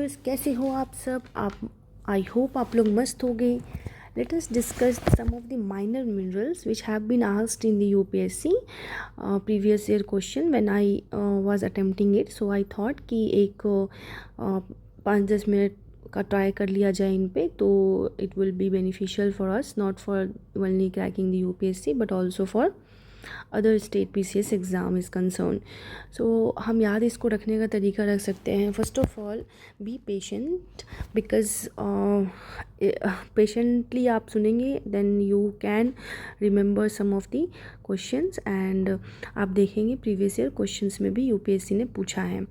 Viewers, कैसे हो आप सब। आप आई होप आप लोग मस्त हो गए। Let us discuss some of the minor minerals which have been asked in the UPSC previous year question when I was attempting it. So I thought कि एक 5-10 मिनट का ट्राई कर लिया जाए इन पे, तो it will be beneficial for us, not for only cracking the UPSC but also for other state PCS exam is concern. So हम याद इसको रखने का तरीका रख सकते हैं। First of all be patient, because patiently आप सुनेंगे then you can remember some of the questions, and आप देखेंगे प्रीवियस ईयर क्वेश्चंस में भी यूपीएससी ने पूछा है।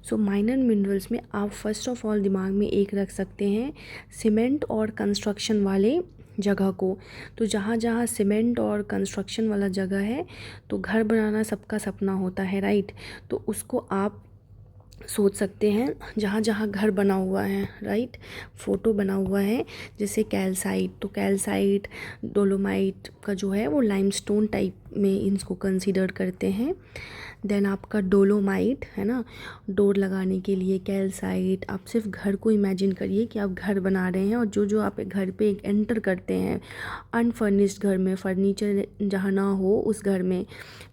सो माइनर मिनरल्स में आप फर्स्ट ऑफ ऑल दिमाग में एक रख सकते हैं, सीमेंट और कंस्ट्रक्शन वाले जगह को। तो जहाँ जहाँ सीमेंट और कंस्ट्रक्शन वाला जगह है, तो घर बनाना सबका सपना होता है, राइट। तो उसको आप सोच सकते हैं जहाँ जहाँ घर बना हुआ है, राइट, फ़ोटो बना हुआ है, जैसे कैल्साइट। तो कैल्साइट डोलोमाइट का जो है वो लाइमस्टोन टाइप में इनको कंसीडर करते हैं। देन आपका डोलोमाइट है ना, डोर लगाने के लिए कैल्साइट। आप सिर्फ घर को इमेजिन करिए कि आप घर बना रहे हैं, और जो जो आप घर पे एंटर करते हैं अनफर्निश्ड घर में, फर्नीचर जहाँ ना हो उस घर में,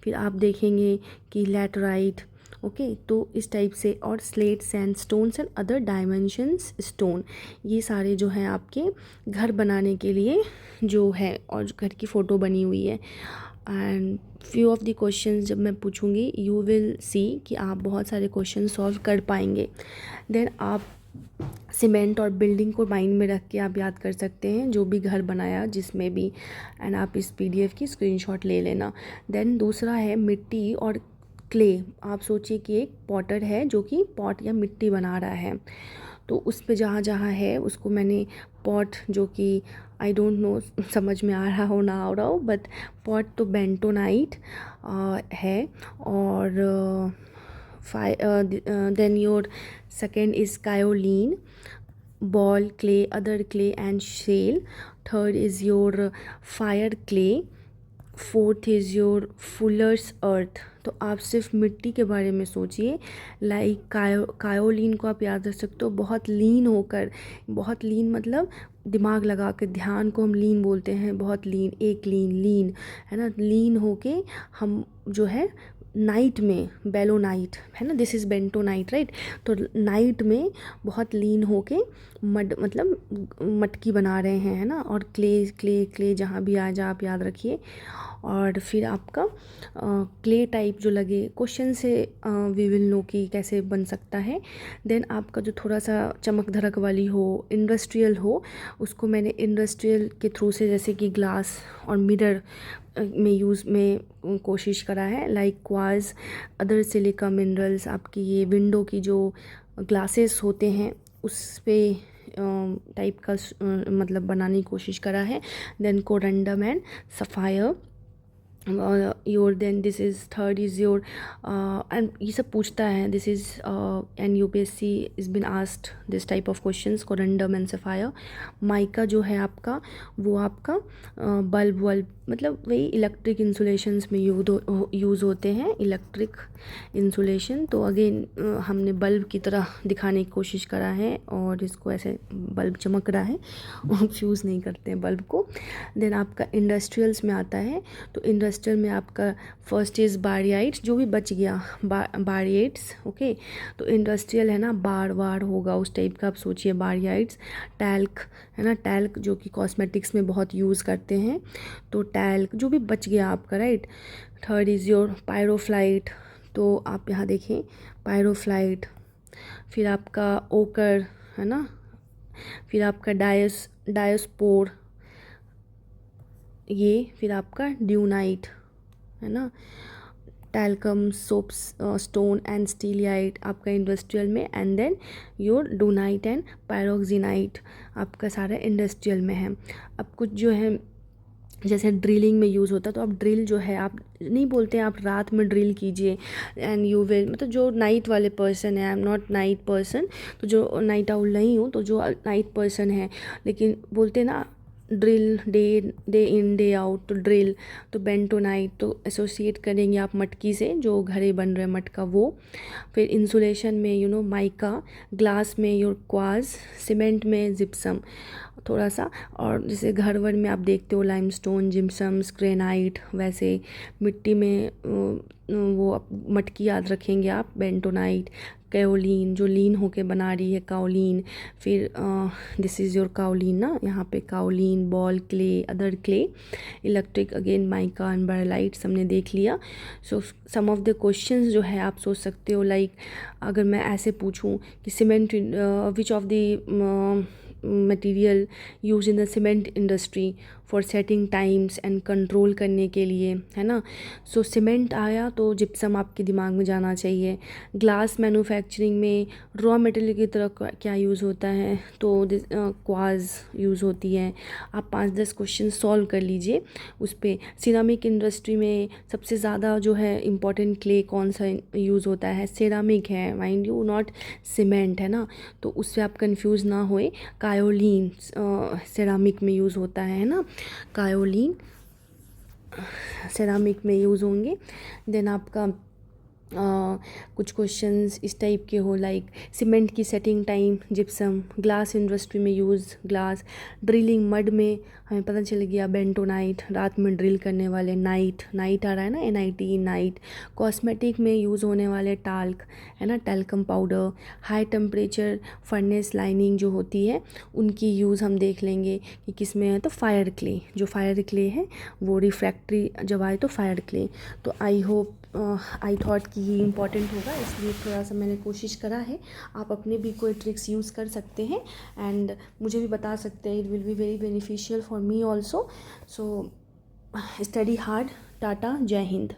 फिर आप देखेंगे कि लैटराइट, ओके। तो इस टाइप से, और slate, sandstones and other dimensions stone, ये सारे जो हैं आपके घर बनाने के लिए जो है, और घर की फ़ोटो बनी हुई है। And few of the questions जब मैं पूछूंगी यू विल सी कि आप बहुत सारे क्वेश्चन सॉल्व कर पाएंगे। देन आप सीमेंट और बिल्डिंग को माइंड में रख के आप याद कर सकते हैं जो भी घर बनाया जिसमें भी, एंड आप इस पीडीएफ की स्क्रीनशॉट ले लेना। देन दूसरा है मिट्टी और क्ले। आप सोचिए कि एक पॉटर है जो कि पॉट या मिट्टी बना रहा है, तो उस पे जहाँ जहाँ है उसको मैंने पॉट, जो कि आई डोंट नो समझ में आ रहा हो ना आ रहा हो, बट पॉट तो बेंटोनाइट है। और then your second is kaolin, ball clay, other clay and shale. Third is your fire clay. Fourth is your fuller's earth. तो आप सिर्फ मिट्टी के बारे में सोचिए, लाइक कायोलीन को आप याद रख सकते हो, बहुत लीन होकर, बहुत लीन मतलब दिमाग लगा कर, ध्यान को हम लीन बोलते हैं, बहुत लीन, एक लीन है ना, लीन होके हम जो है नाइट में, बेलोनाइट है ना, दिस इज़ बेंटोनाइट, राइट। तो नाइट में बहुत लीन होके मड मतलब मटकी बना रहे हैं, है ना। और क्ले क्ले क्ले जहाँ भी आ जा आप याद रखिए। और फिर आपका क्ले टाइप जो लगे क्वेश्चन से वी विल नो कि कैसे बन सकता है। देन आपका जो थोड़ा सा चमक धड़क वाली हो, इंडस्ट्रियल हो, उसको मैंने इंडस्ट्रियल के थ्रू से, जैसे कि ग्लास और मिरर में यूज़ में कोशिश करा है, like quartz, other silica minerals. आपकी ये विंडो की जो ग्लासेस होते हैं उस पे टाइप का मतलब बनाने की कोशिश करा है। Then corundum and sapphire your, then this is third is your, and ये सब पूछता है, this is and UPSC is been asked this type of questions, corundum and sapphire. Mica जो है आपका, वो आपका बल्ब वल्ब मतलब वही इलेक्ट्रिक इंसुलेशंस में यूज़ होते हैं, इलेक्ट्रिक इंसुलेशन। तो अगेन हमने बल्ब की तरह दिखाने की कोशिश करा है, और इसको ऐसे बल्ब चमक रहा है, फ्यूज़ नहीं करते हैं बल्ब को। देन आपका इंडस्ट्रियल्स में आता है, तो इंडस्ट्रियल में आपका फर्स्ट इज़ बारियाइट्स, जो भी बच गया बारियाइट्स, ओके। तो इंडस्ट्रियल है ना, बार वार होगा उस टाइप का, आप सोचिए बारियाइट्स। टैल्क है ना, टैल्क जो कि कॉस्मेटिक्स में बहुत यूज़ करते हैं, तो टैल्क जो भी बच गया आपका, राइट। थर्ड इज़ योर पायरोफ्लाइट, तो आप यहाँ देखें पायरोफ्लाइट। फिर आपका ओकर है ना, फिर आपका डायस्पोर ये, फिर आपका ड्यूनाइट है ना, टैल्कम, सोप्स, स्टोन एंड स्टीलियाइट आपका इंडस्ट्रियल में। एंड देन योर डूनाइट एंड पायरोक्सिनाइट आपका सारा इंडस्ट्रियल में है। अब कुछ जो है जैसे ड्रिलिंग में यूज़ होता है, तो आप ड्रिल जो है, आप नहीं बोलते हैं आप रात में ड्रिल कीजिए, एंड यू विल, मतलब जो नाइट वाले पर्सन है, I am not night person, तो जो नाइट आउल नहीं हूँ, तो जो नाइट पर्सन है, लेकिन बोलते ना drill, day in day out, तो ड्रिल, तो बेंटोनाइट तो एसोसिएट करेंगे आप मटकी से, जो घड़े बन रहे हैं मटका वो। फिर इंसुलेशन में माइका, ग्लास में योर क्वार्ट्ज, सीमेंट में जिप्सम थोड़ा सा। और जैसे घर वर में आप देखते हो लाइमस्टोन, जिप्सम, ग्रेनाइट, वैसे मिट्टी में वो मटकी याद रखेंगे आप, बेंटोनाइट। काओलिन, जो लीन होके बना रही है, काओलिन। फिर दिस इज़ योर काओलिन ना, यहाँ पे kaolin, ball clay, other clay, electric again mica and बायलाइट्स हमने देख लिया। So some of the questions जो है आप सोच सकते हो, लाइक अगर मैं ऐसे पूछूं कि cement, which of the material use in the cement industry for setting times and control करने के लिए, है ना। सो सीमेंट आया तो जिप्सम आपके दिमाग में जाना चाहिए। ग्लास मैन्युफैक्चरिंग में रॉ मटेरियल की तरह क्या यूज़ होता है, तो क्वार्ट्ज यूज़ होती है। आप 5-10 क्वेश्चन सॉल्व कर लीजिए उस पर। सिरामिक इंडस्ट्री में सबसे ज़्यादा जो है इम्पॉर्टेंट क्ले कौन सा यूज़ होता है, सिरामिक है, माइंड यू, नॉट सीमेंट, है ना। तो उससे आप कंफ्यूज ना होए। कायोलिन सिरामिक में यूज़ होता है ना, कायोलिन सेरामिक में यूज़ होंगे। देन आपका कुछ क्वेश्चंस इस टाइप के हो, लाइक सीमेंट की setting time gypsum, glass industry में यूज़ ग्लास, ड्रिलिंग मड में हमें पता चल गया बेंटोनाइट, रात में ड्रिल करने वाले, नाइट, नाइट आ रहा है ना, NIT, नाइट। कॉस्मेटिक में यूज़ होने वाले टाल्क, है ना, talcum powder. High temperature furnace lining जो होती है उनकी यूज़ हम देख लेंगे कि किस में है, तो फायर क्ले, जो फायर क्ले है वो रिफ्रैक्ट्री जब आए तो फायर क्ले। तो आई थॉट कि ये इम्पॉर्टेंट होगा, इसलिए थोड़ा सा मैंने कोशिश करा है। आप अपने भी कोई ट्रिक्स यूज़ कर सकते हैं एंड मुझे भी बता सकते हैं, it will be very beneficial for me also. So study hard. Tata, जय हिंद।